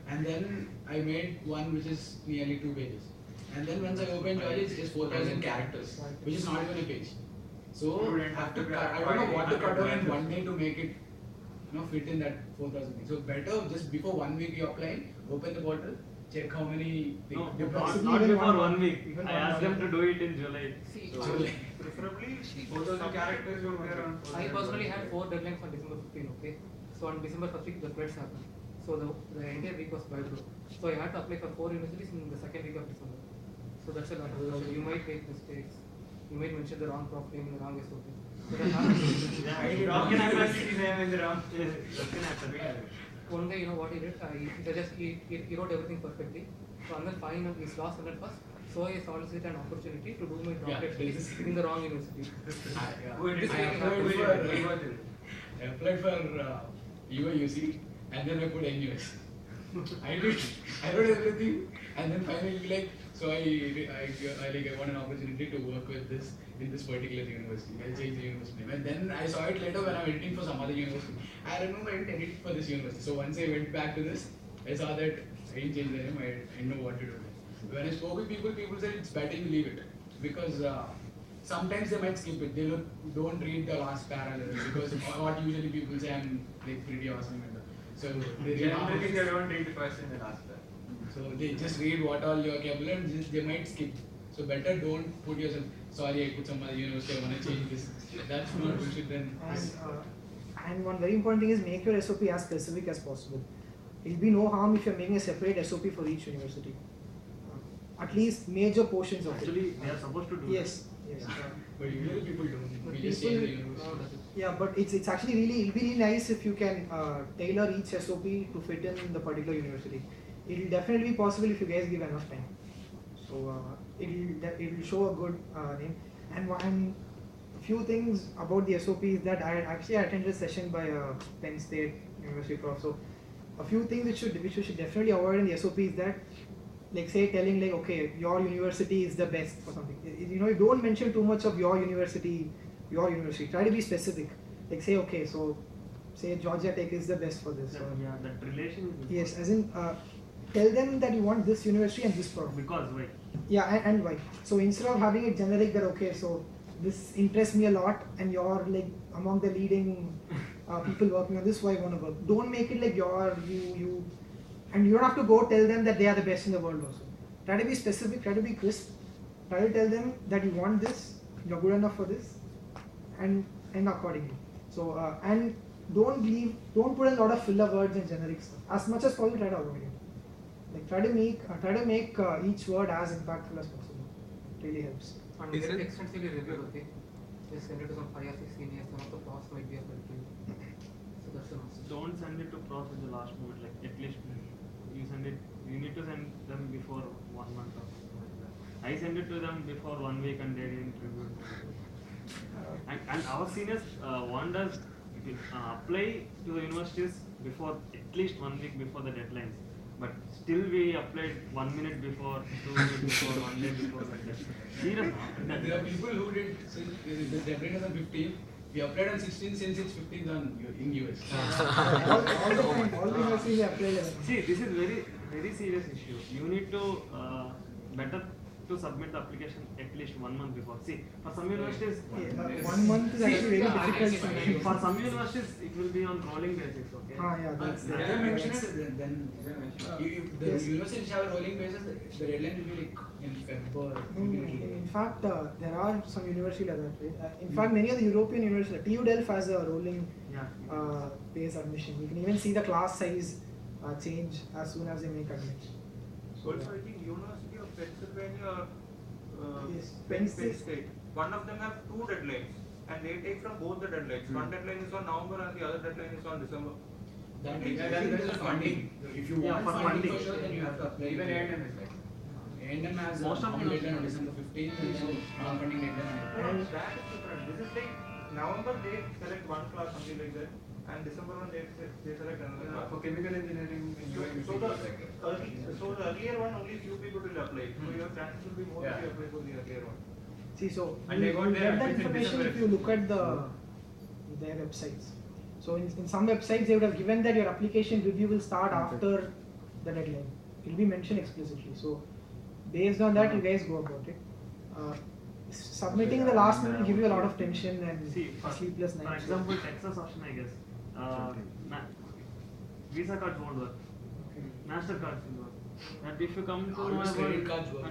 S7: and then I made one which is nearly 2 pages. And then once I opened Georgia, it's just 4,000 characters, which is not even a page. So I don't know what to cut down in one day to make it, fit in that 4,000 things. So better just before 1 week you apply, open the portal, check how many things.
S3: No,
S4: Possibly
S3: not
S4: even
S3: before 1
S4: one
S3: week.
S4: even
S3: I
S4: one
S3: asked
S4: month.
S3: them to do it in July.
S1: See,
S3: So,
S2: Preferably, both of the characters will be around.
S1: I personally had 4 deadlines on December 15, okay? So on December 1st, the floods happened. So the entire week was wiped out. So I had to apply for 4 universities in the second week of December. So that's a lot. So you might make mistakes. You might mention the wrong prof name in the wrong SOP. So that happens.
S3: That can happen.
S1: One day, what he did? He wrote everything perfectly. So and then fine, he's lost 100 first. So I solicited an opportunity to do my doctorate thesis in the wrong university.
S7: I applied for UIUC and then I put NUS. I wrote everything and then finally I want an opportunity to work with this in this particular university. I changed the university name and then I saw it later when I'm editing for some other university. I remember I didn't edit for this university. So once I went back to this, I saw that I didn't change the name. I didn't know what to do. When I spoke with people said it's better you leave it because sometimes they might skip it. They don't read the last parallel because what usually people say I'm like pretty awesome and so they
S6: Generally, they don't read the first and the last part.
S7: so they just read what all your vocabulary and they might skip. So better don't put yourself. Sorry, I put some other university. I want to change this. That's more bullshit than.
S4: And one very important thing is make your SOP as specific as possible. It'll be no harm if you're making a separate SOP for each university. At least major portions of
S3: Actually,
S4: it.
S3: they are supposed to do
S4: Yes.
S7: But usually people don't.
S4: But
S7: We just change the
S4: people-
S7: university.
S4: Yeah, but it's actually it'll be really nice if you can tailor each SOP to fit in the particular university. It'll definitely be possible if you guys give enough time. So it'll show a good name. And few things about the SOP is that I actually attended a session by Penn State University prof. So a few things which you should definitely avoid in the SOP is that, like say telling like okay your university is the best or something. You don't mention too much of your university. Try to be specific. Like say okay so say Georgia Tech is the best for this.
S3: Yeah, that relation is
S4: Yes, as in tell them that you want this university and this prof.
S3: because why?
S4: Yeah, and why? So instead of having it generic that okay, so this interests me a lot and you're like among the leading people working on this, why you want to work? Don't make it like you and you don't have to go tell them that they are the best in the world also. Try to be specific, try to be crisp, try to tell them that you want this, you're good enough for this, and accordingly. So and don't put in a lot of filler words and generic stuff. As much as possible, try to avoid it. Like try to make each word as impactful as possible. It really helps.
S1: And
S5: Is
S1: get it
S5: it-
S1: extensively reviewed, okay? Just send it to some 5 or 6 seniors, some of the profs might be able to. So that's a must.
S3: Don't send it to prof in the last moment. Like at least you need to send them before 1 month or something like that. I sent it to them before 1 week and they didn't review it. And our seniors want us to apply to the universities before at least 1 week before the deadlines. But still we applied 1 minute before, 2 minutes before, 1 day before. Serious.
S7: There are people who did the deadline is on 15th. We applied on 16th since it's 15th in US.
S4: all the universities apply.
S3: See, this is very serious issue. You need to better to submit the application at least 1 month before. See, for some universities,
S4: 1 month is actually very difficult.
S3: for some universities it will be on rolling basis. Okay.
S4: Yeah, that's
S7: They
S4: that.
S7: mentioned it, then if the
S4: Yes.
S7: universities have a rolling basis, the deadline will be like in February.
S4: In fact, there are some universities like that. Right? In fact, many of the European universities, like TU Delft has a rolling
S3: Yeah.
S4: base admission. You can even see the class size change as soon as they make admission.
S2: Also, I think University of Pennsylvania,
S4: Yes,
S2: Penn
S4: Penn
S2: State, one of them have 2 deadlines, and they take from both the deadlines. One deadline is on November and the other deadline is on December.
S7: That
S6: is
S7: is funding. If you
S3: Yeah,
S7: want
S3: for
S7: funding
S3: funding.
S7: for sure, then you have to apply.
S6: Even A&M is like.
S7: A&M has
S3: Most
S7: a
S3: of
S7: normal
S3: the-
S7: deadline on December 15th and then non-funding deadline.
S2: No, that is different. This is like November they select one class, something like that, and December one they select another class.
S6: For chemical engineering, in
S2: So,
S6: UIUC,
S2: so the
S6: it's like that.
S2: earlier one only few people will apply. So your chances will be more if you apply for the earlier one.
S4: See, so
S6: And
S4: you
S6: they got
S4: you
S6: their
S4: get that
S6: admission in
S4: information
S6: December.
S4: if you look at their websites. So in some websites they would have given that your application review will start after the deadline. It will be mentioned explicitly. So based on that, you guys go about it. Submitting in the last minute will give you a lot of tension and
S3: See,
S4: sleepless
S3: for
S4: nights.
S3: example, Texas option, I guess. Visa cards won't work. Mastercards will work. And if you come to
S7: Always
S3: know
S7: credit
S3: about-
S7: cards work.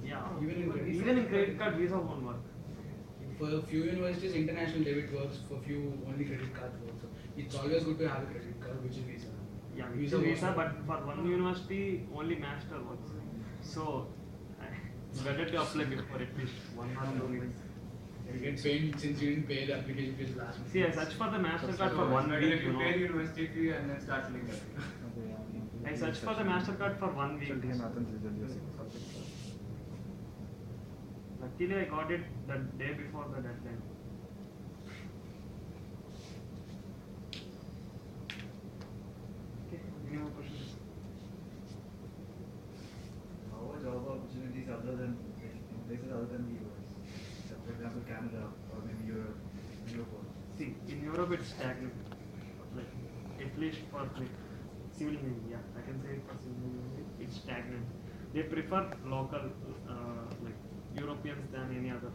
S3: yeah.
S7: Even in credit
S3: Even in credit card, Visa won't work.
S7: For a few universities, international debit works. For few, only credit card works. So it's always good to have a credit card, which is Visa.
S3: Yeah,
S7: Visa
S3: Visa,
S7: works.
S3: but for one university, only Master works. So, it's better to apply before at least 1 or 2 weeks.
S7: You get paid since you didn't pay the application fees last month.
S3: See, I searched for the Mastercard for
S6: So
S3: 1
S6: better
S3: week,
S6: if
S3: you
S6: you pay the
S3: know.
S6: university fee and then start filling that.
S3: I searched for the Mastercard for 1 week. Luckily, I got it the day before the deadline. Okay, any more questions?
S9: How are job opportunities other than in places other than the US? So for example, Canada or maybe Europe.
S3: See, in Europe it's stagnant. Like, at least for like civil engineering, yeah, I can say it for civil engineering, it's stagnant. They prefer local, like Europeans than any other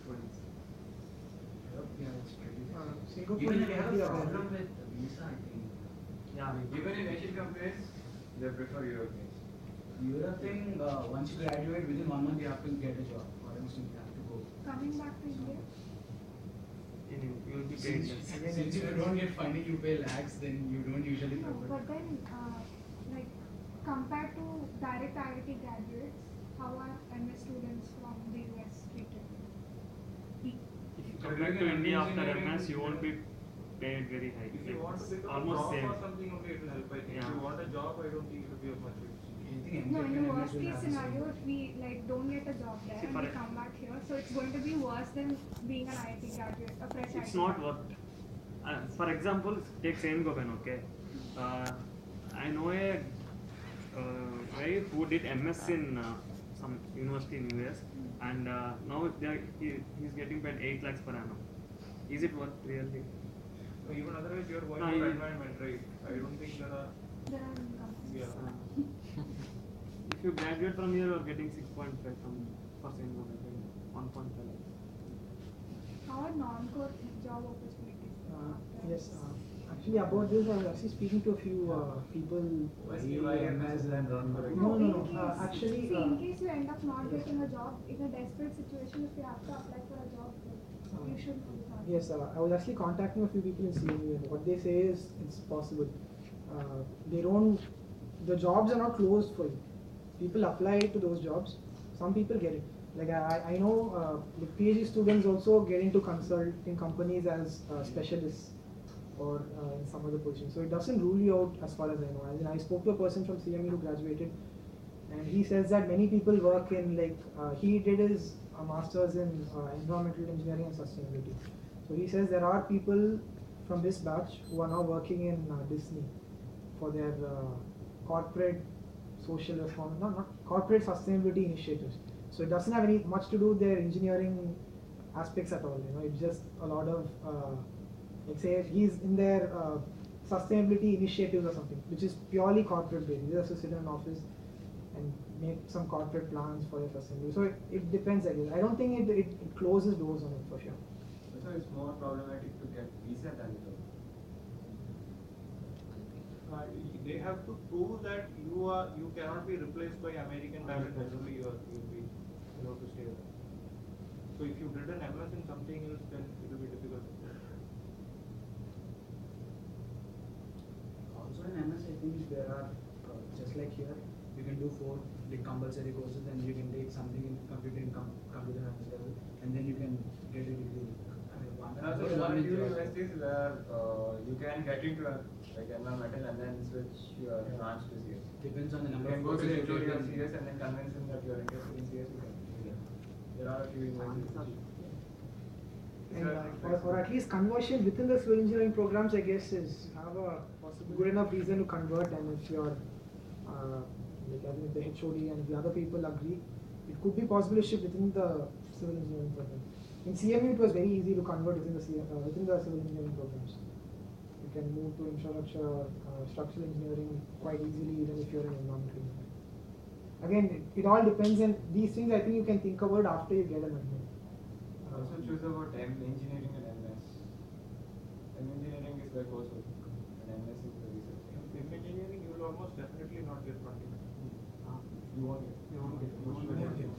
S3: students.
S7: Yeah, it's pretty.
S4: Singapore
S6: Even
S4: you
S6: they
S4: can
S6: have
S4: be
S6: a
S4: available.
S6: problem with visa, I think.
S3: Yeah,
S6: Even in Asian countries, they prefer Europeans.
S7: Europe thing, once you graduate, within 1 month you have to get a job, or else you have to go.
S8: Coming back to India,
S3: you will be paid
S7: Since,
S3: less.
S7: since you don't get funding, you pay lakhs, then you don't usually
S8: no,
S7: prefer.
S8: but then like compared to direct IIT graduates, how are MS students from the US treated?
S3: If you come back to India after MS, you won't be paid very high.
S2: If you want to
S3: It's
S2: become a
S3: almost
S2: prof
S3: same.
S2: or something, only it will help. I think. If
S3: Yeah.
S2: you want a job, I don't think it will be of much use.
S7: I think
S8: No,
S7: MTech
S8: in
S7: and MS
S8: worst
S7: will
S8: case
S7: have the same.
S8: scenario, if we like don't get a job there
S3: See,
S8: and
S3: for
S8: we
S3: a-
S8: come back here, so it's going to be worse than being an IIT graduate, a fresh
S3: It's
S8: IIT
S3: not
S8: graduate.
S3: worth. For example, take Saint Gobain, okay? I know a guy who did MS in some university in US, and now he's getting paid 8 lakhs per annum. Is it worth really?
S2: So even otherwise, you are going
S3: No,
S2: for
S3: you-
S2: environment, right? I don't think there are.
S8: There are incomes.
S2: Yeah.
S3: If you graduate from here, you're getting 6.5 from for Saint Gobain, 1.5 lakhs.
S8: How are non-core job opportunities? after
S4: Yes,
S8: this?
S4: actually about this, I was actually speaking to a few people.
S9: MS and then run for
S4: No,
S8: in
S4: no,
S8: case,
S4: actually,
S8: see, in case you end up not getting a job, in a desperate situation, if you have to apply for a job, you should do that.
S4: Yes, I was actually contacting a few people in CMU, and what they say is it's possible. They don't, the jobs are not closed for you. People apply to those jobs. Some people get it. Like I know the PhD students also get into consulting companies as specialists or in some other position. So it doesn't rule you out as far as I know. I spoke to a person from CMU who graduated, and he says that many people work in like he did his master's in environmental engineering and sustainability. So he says there are people from this batch who are now working in Disney for their corporate social reform, not corporate sustainability initiatives. So it doesn't have any much to do with their engineering aspects at all. You know, it's just a lot of let's say he's in their sustainability initiatives or something, which is purely corporate based. He has to sit in an office and make some corporate plans for your first MBA. So it depends, I guess. I don't think it closes doors on it for sure.
S6: So it's more problematic to get visa than the job.
S2: They have to prove that you cannot be replaced by American talent, then only you'll be allowed to stay there. So if you did an MS in something else, then it will be difficult.
S7: Also in MS, I think there are, just like here, you can do 4 compulsory courses, then you can take something in computer science level, and then you can get a degree.
S6: And also there are few universities where you can get into like environmental and then switch your branch to CS.
S7: Depends on the
S6: You
S7: number
S6: can
S7: of
S6: go to
S7: courses
S6: the
S7: you
S6: HOD of
S7: take.
S6: CS and then convince him that you are interested in CS. You can do that. There are a few universities.
S4: And or at least conversion within the civil engineering programs, I guess, is have a good enough reason to convert. And if you're like I think the HOD and the other people agree, it could be possible to shift within the civil engineering program. In CMU, it was very easy to convert within the civil engineering programs. You can move to infrastructure or structural engineering quite easily, even if you're in environmental engineering. Again, it all depends, and these things I think you can think about after you get an admit.
S6: Also choose about engineering and MS. Engineering is the coursework and MS is the research.
S2: In engineering, you will almost definitely not get funding.
S6: You won't get.
S2: You won't get.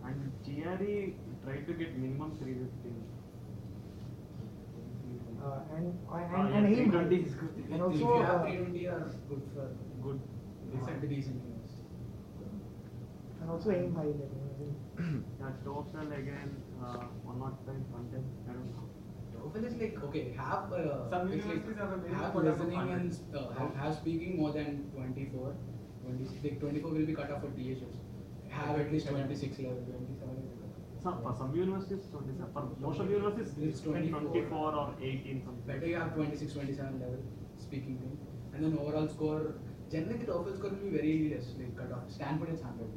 S3: And GRE try to get minimum 315.
S4: And
S3: yeah,
S4: aim
S3: 320
S4: high.
S3: is good.
S4: And
S7: If
S4: also
S7: you have 320 are good for
S3: Good.
S7: decent university.
S4: and also aim high. Like,
S3: Yeah, TOEFL again, 105, 110, I don't know.
S7: TOEFL is like, okay, have
S6: Some
S7: it's like,
S6: universities have a very
S7: have
S6: good
S7: listening
S6: funding.
S7: and have speaking more than 24. 24 will be cut off for THS. Have at least 26 level.
S6: 27 is good.
S3: For some universities, 27. For most of the universities,
S7: It's
S3: it's 24
S7: 24
S3: or 18 something.
S7: Better you have 26, 27 level speaking thing. And then overall score, generally the TOEFL score will be very less, like cut off. Stanford is 100.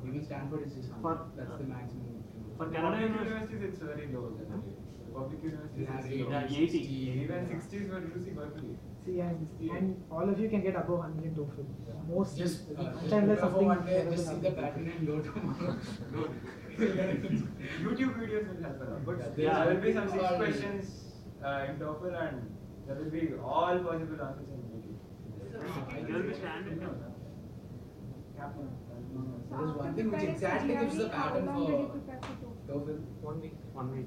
S7: Even Stanford is just 100. That's the maximum.
S3: For
S6: For
S3: Canada
S6: public
S3: universities,
S6: universities, it's very low generally. For public universities,
S7: Yeah,
S6: it's
S7: 80,
S6: low.
S3: 80.
S6: Even 60s were UC Berkeley.
S4: see, and all of you can get above 100 in TOEFL. Most
S7: Just
S4: unless
S7: for
S4: something
S7: one day,
S4: terrible
S7: just see the
S4: happens.
S7: pattern and go tomorrow.
S6: YouTube videos will help a lot. But
S3: Yeah.
S6: there will be some
S7: Yeah.
S6: 6 questions in TOEFL and there will be all possible answers in YouTube.
S3: There will be standard.
S7: There is one thing which exactly gives the pattern
S8: How long did you
S7: for
S8: prepare for TOEFL?
S7: TOEFL.
S2: 1 week.
S3: 1 week.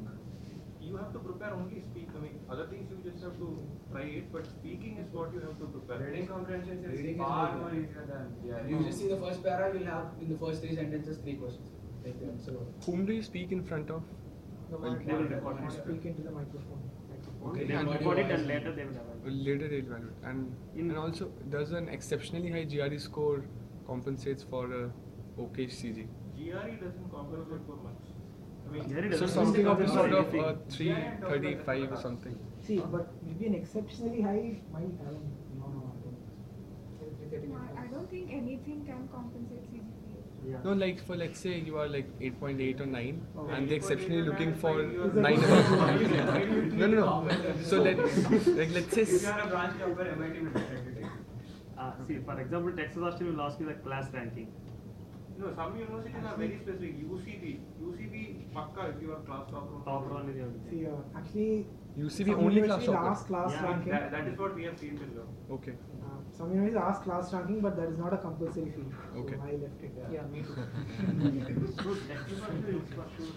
S2: You have to prepare only speak. I mean, other things you just have to try it, but speaking is what you have to prepare.
S6: Reading comprehension is
S7: Reading is
S6: far
S7: very
S6: more
S7: good.
S6: easier than yeah.
S7: You just see the first para, you'll have in the first 3 sentences 3 questions. Like that. So
S5: Whom do you speak in front of?
S4: The
S3: They will record
S4: You
S3: it.
S4: speak into the microphone.
S3: Okay,
S7: they
S3: they will
S7: record
S3: record
S7: your
S3: it and
S7: voice.
S3: later they will have it.
S5: Later they'll evaluate. And also, does an exceptionally high GRE score compensates for a okay CG?
S2: GRE doesn't compensate for much. I mean,
S3: GRE
S5: So
S3: doesn't
S5: something of the
S3: compensate
S5: sort
S3: for
S5: of
S3: anything.
S5: 335 or something.
S4: See, but maybe an exceptionally high might have.
S7: no, I don't.
S8: I don't think anything can compensate CGPA.
S3: Yeah.
S5: No, like for let's say you are like 8.8 or 9
S4: Oh.
S5: and they're exceptionally looking for
S2: Is
S5: 9
S4: it-
S5: above. No. So let's say
S6: If you are a branch topper, MIT will definitely take it.
S3: See, for example, Texas Austin will ask you the class ranking.
S2: no, some universities are very specific. UCB, Pakka, if you are class topper.
S3: Top one is your.
S4: See, actually,
S5: UCB
S4: some
S5: only class
S4: universities
S5: topper.
S4: ask class
S3: Yeah,
S4: ranking.
S2: That is what we have seen till now.
S5: Okay.
S4: Some universities ask class ranking, but that is not a compulsory field. So
S5: Okay.
S4: I left it.
S1: Yeah, me too.
S3: So Texas Austin is for sure.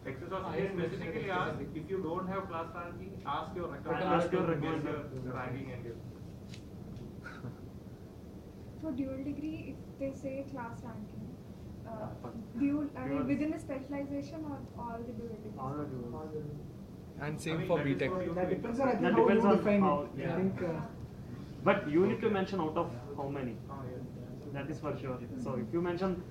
S2: Texas Austin specifically asks if you don't have class ranking, ask your recommender.
S3: Ask your
S2: to guess
S3: recommender.
S2: your ranking and give.
S8: For dual degree, if they say class ranking,
S3: for
S8: dual, I mean
S3: dual-
S8: within a specialization or all the dual degrees?
S3: All the dual.
S5: And
S2: I
S5: same
S2: mean,
S5: for
S2: that is
S5: BTech.
S2: what you
S4: That
S2: pick.
S4: depends on, I think,
S3: That
S4: how
S3: depends
S4: you
S3: on
S4: define
S3: how-
S4: it.
S3: yeah.
S4: I think
S3: But you need to mention out of how many.
S2: Ah, yeah.
S3: That is for sure. So if you mention